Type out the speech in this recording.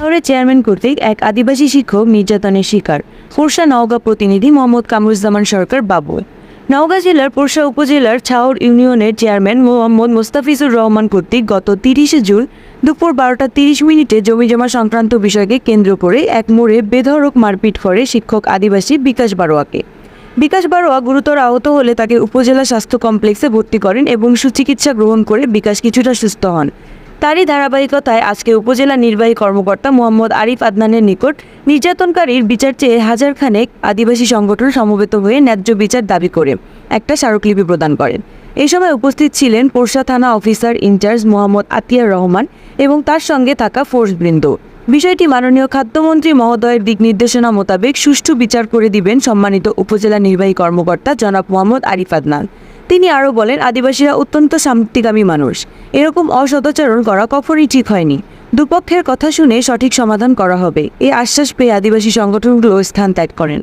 শহরের চেয়ারম্যান কর্তৃক এক আদিবাসী শিক্ষক নির্যাতনের শিকার। পোরশা নওগাঁ প্রতিনিধি মোহাম্মদ কামরুজ্জামান সরকার বাবু। নওগাঁ জেলার পোরশা উপজেলার ছাউর ইউনিয়নের চেয়ারম্যান মোহাম্মদ মোস্তাফিজুর রহমান কর্তৃক গত 30 জুন দুপুর 12:30 জমিজমা সংক্রান্ত বিষয়কে কেন্দ্র করে এক মোড়ে বেধড়ক মারপিট করে শিক্ষক আদিবাসী বিকাশ বারোয়াকে। বিকাশ বারোয়া গুরুতর আহত হলে তাকে উপজেলা স্বাস্থ্য কমপ্লেক্সে ভর্তি করেন এবং সুচিকিৎসা গ্রহণ করে বিকাশ কিছুটা সুস্থ হন। তারই ধারাবাহিকতায় আজকে উপজেলা নির্বাহী কর্মকর্তা মোহাম্মদ আরিফ আদনানের নিকট নির্যাতনকারীর বিচার চেয়ে হাজারখানেক আদিবাসী সংগঠন সমবেত হয়ে ন্যায্য বিচার দাবি করে একটা স্মারকলিপি প্রদান করেন। এই সময় উপস্থিত ছিলেন পোরশা থানা অফিসার ইনচার্জ মোহাম্মদ আতিয়ার রহমান এবং তার সঙ্গে থাকা ফোর্সবৃন্দ। বিষয়টি মাননীয় খাদ্যমন্ত্রী মহোদয়ের দিক নির্দেশনা মোতাবেক সুষ্ঠু বিচার করে দিবেন সম্মানিত উপজেলা নির্বাহী কর্মকর্তা জনাব মোহাম্মদ আরিফ আদনান। তিনি আরও বলেন, আদিবাসীরা অত্যন্ত শান্তিকামী মানুষ, এরকম অসদাচরণ করা কখনই ঠিক হয়নি। দুপক্ষের কথা শুনে সঠিক সমাধান করা হবে, এই আশ্বাস পেয়ে আদিবাসী সংগঠনগুলো স্থান ত্যাগ করেন।